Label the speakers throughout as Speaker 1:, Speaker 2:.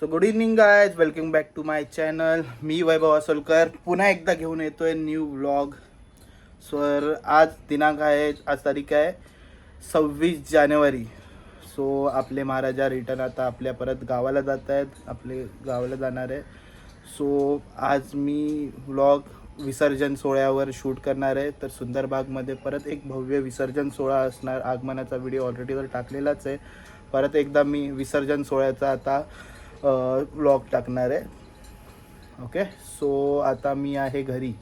Speaker 1: So good evening guys, welcome back to my channel. मी वैभव असोलकर पुन्हा एकदा घेऊन येतोय न्यू व्लॉग. सर आज दिनांक आहे, आज तारीख आहे 26 जानेवारी. सो आपले महाराजा रिटर्न आता आपल्या परत गावाला जात आहेत, आपले गावाला जाणार आहे. सो आज मी व्लॉग विसर्जन सोहळ्यावर शूट करणार आहे. तर सुंदरबागमध्ये परत एक भव्य विसर्जन सोहळा असणार. आगमनाचा व्हिडिओ ऑलरेडी तर टाकलेलाच आहे. परत एकदा मी विसर्जन सोहळ्याचा आता व्लॉग टाकणार आहे. ओके, सो आता मी आहे घरी.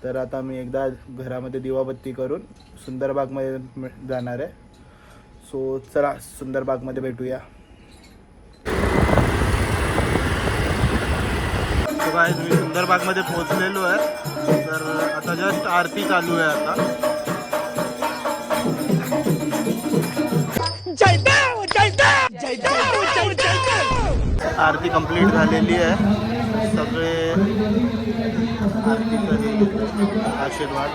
Speaker 1: तर आता मी एकदा घरामध्ये दिवाबत्ती करून सुंदरबागमध्ये जाणार आहे. सो चला सुंदरबागमध्ये भेटूया. सो गाइस, मी सुंदरबागमध्ये पोहोचलेलो आहे. तर आता जस्ट आरती चालू आहे. आता आरती कंप्लीट झालेली आहे. सगळे आरतीचा आशीर्वाद.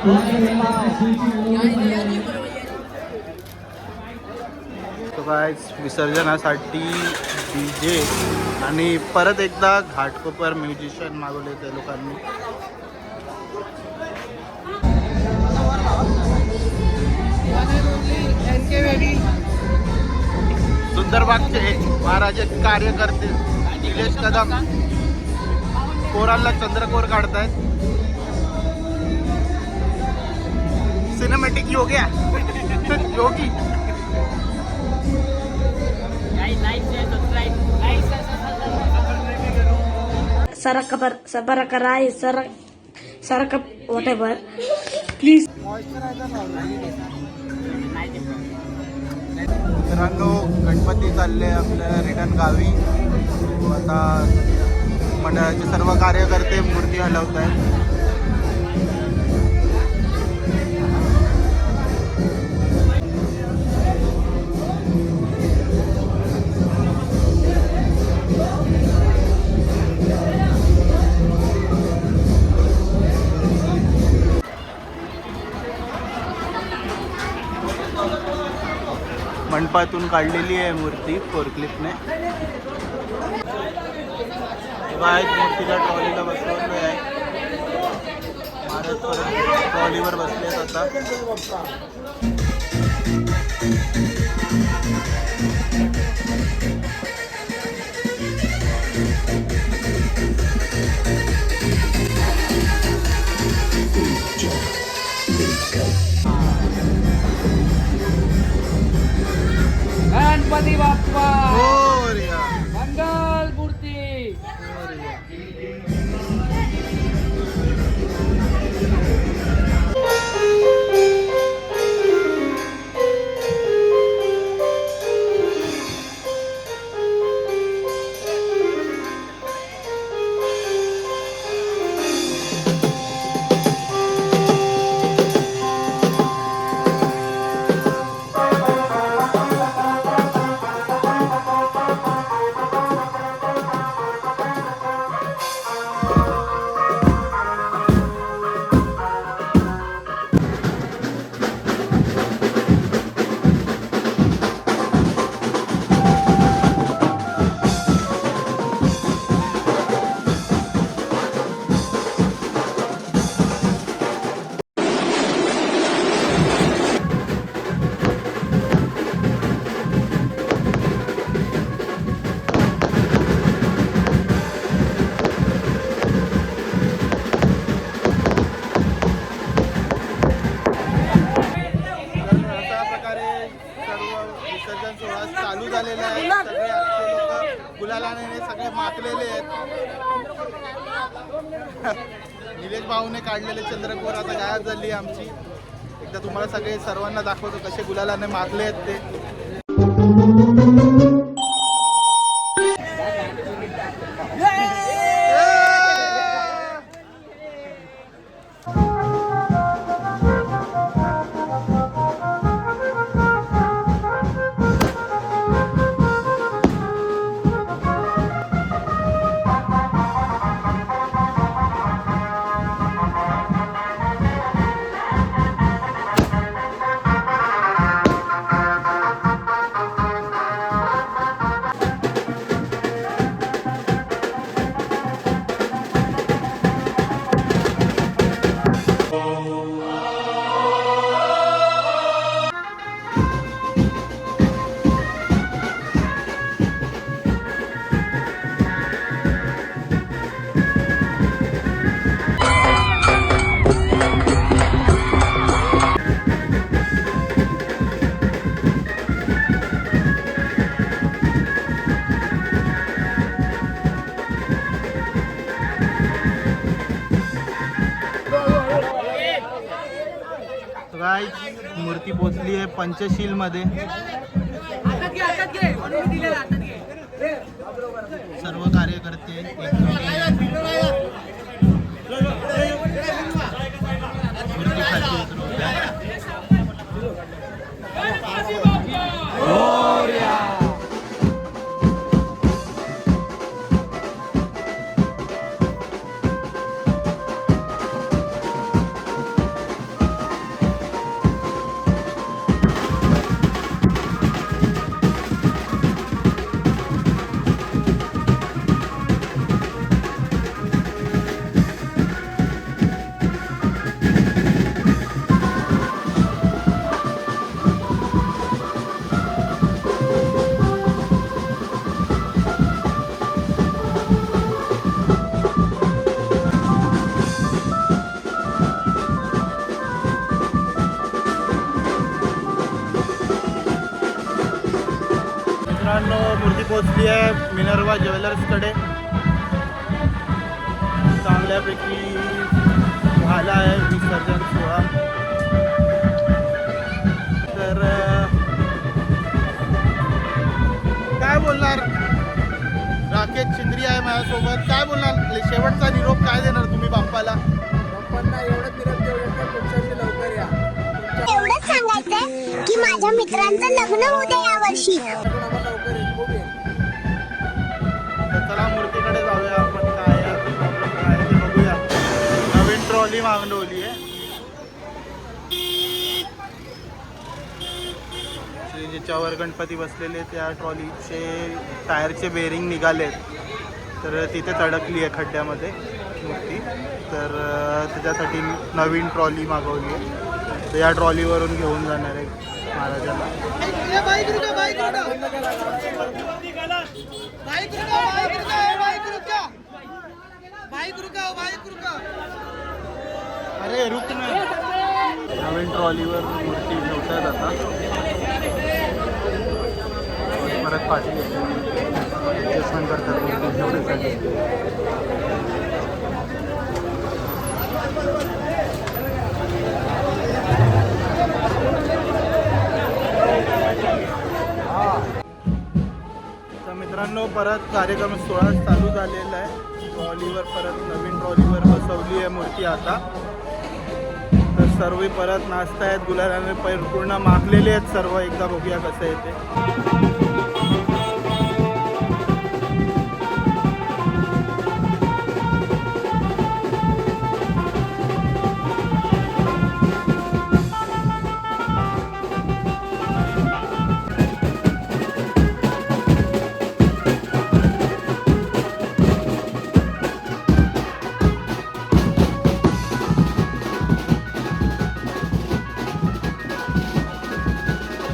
Speaker 1: तो गाइस, विसर्जनासाठी डीजे आणि परत एकदा घाटकोपर म्युझिशियन मागवले त्या लोकांनी. सुंदरबागचे महाराजे कार्यकर्ते निलेश कदम पोरांना चंद्रकोर काढतायत. Cinematic योग्या Yogi.
Speaker 2: Sabarakaraay, Sarakap, whatever. Please.
Speaker 1: मित्रांनो, गणपती चालले आपल्या रिटर्न गावी. आता मंडळाचे सर्व कार्यकर्ते मूर्ती हलवत आहेत. मंडपातून काढलेली आहे मूर्ती फोरक्लिपने. मूर्तीच्या ट्रॉलीला बसवलेलं आहे. महाराज परत ट्रॉलीवर बसलेत आता.
Speaker 3: गणपती बाप्पा
Speaker 1: मोरया.
Speaker 3: मंगल मूर्ती. चालू झालेला आहे. सगळे आजचे लोक गुलालाने सगळे माखलेले आहेत. निलेश भाऊने काढलेले चंद्रकोर आता गायब झाली आमची. एकदा तुम्हाला सगळे सर्वांना दाखवतो कसे गुलालाने माखले आहेत ते. काय मूर्ती पोचली आहे पंचशील मध्ये. सर्व कार्यकर्ते मूर्तीसाठी उतरवतात. मित्रांनो मूर्ती पोहोचली आहे मिनर्वा ज्वेलर्सकडे. चांगल्यापैकी झाला आहे विसर्जन सोहळा. तर काय बोलणार, राकेश चिंद्री आहे माझ्यासोबत. काय बोलणार, शेवटचा निरोप काय देणार तुम्ही बाप्पाला?
Speaker 4: एवढंच सांगायचंय की माझ्या मित्रांचं लग्न होऊ दे यावर्षी.
Speaker 3: तर चला मूर्तीकडे जाऊया आपण. काय आहे प्रॉब्लेम काय आहे ते बघूया. नवीन ट्रॉली मागवली आहे. ज्याच्यावर गणपती बसलेले त्या ट्रॉलीचे टायरचे बेरिंग निघालेत, तर तिथे अडकली आहे खड्ड्यामध्ये मूर्ती. तर त्याच्यासाठी नवीन ट्रॉली मागवली आहे. तर या ट्रॉलीवरून घेऊन जाणार आहे महाराजाला. अरे रुक ना. नवीन ट्रॉलीवर मूर्ती ठेवतात आता. परत पाठी ॲडजस्टमेंट करतात मूर्ती ठेवण्यासाठी. तर मित्रांनो परत कार्यक्रम सोहळा चालू झालेला आहे. ट्रॉलीवर परत नवीन ट्रॉलीवर बसवली आहे मूर्ती आता. तर सर्व परत नाचतायत गुलालाने. पूर्ण मागलेले आहेत सर्व. एकदा बघूया कसं येते.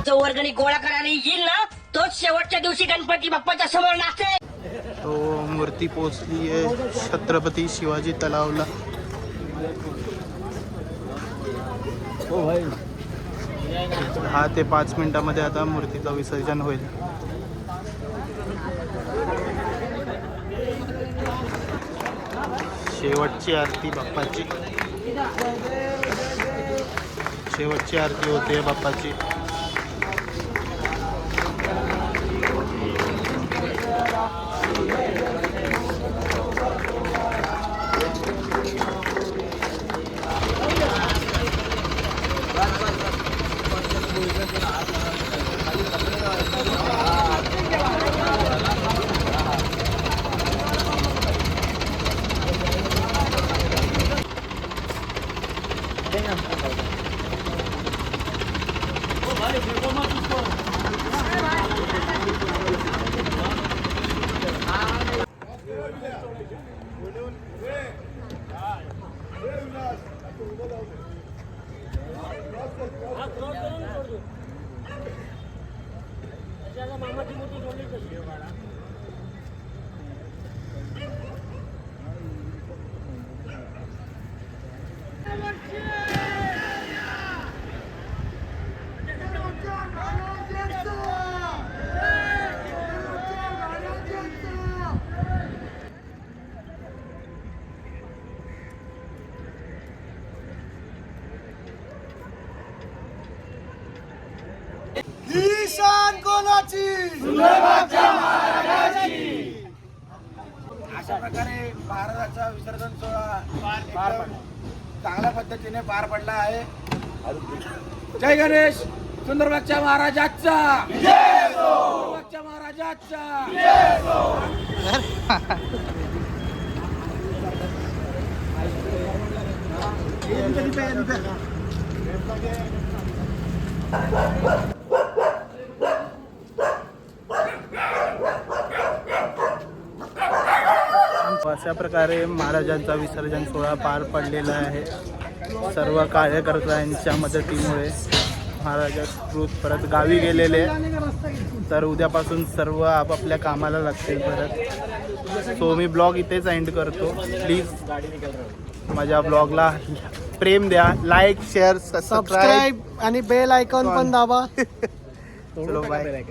Speaker 2: जो वर्गणी गोळा करायला येईल ना, तोच शेवटच्या दिवशी गणपती बाप्पाच्या समोर नाचते.
Speaker 3: तो मूर्ती पोचली आहे छत्रपती शिवाजी तलावला. 10 ते 5 मिनिटामध्ये आता मूर्तीचं विसर्जन होईल. शेवटची आरती बाप्पाची. शेवटची आरती होते बाप्पाची.
Speaker 5: शान कोणाची
Speaker 6: अशा प्रकारे महाराजांचा विसर्जन सोहळा एकदम चांगल्या पद्धतीने पार पडला आहे. जय गणेश. सुंदरबागच्या महाराजाचा सुंदरबागच्या महाराजाचा
Speaker 3: अशा प्रकारे महाराजांचा विसर्जन सोहळा पार पडलेला आहे. सर्व कार्यकर्त्यांच्या मदतीमुळे महाराजा सुखरूप परत गावी गेलेले. तर उद्यापासून सर्व आपापल्या कामाला लागतील परत. सो मी ब्लॉग इथेच एंड करतो. प्लीज माझ्या ब्लॉगला प्रेम द्या, लाईक, शेअर, सबस्क्राईब
Speaker 5: आणि बेल आयकॉन पण दाबा.
Speaker 3: चलो बाय.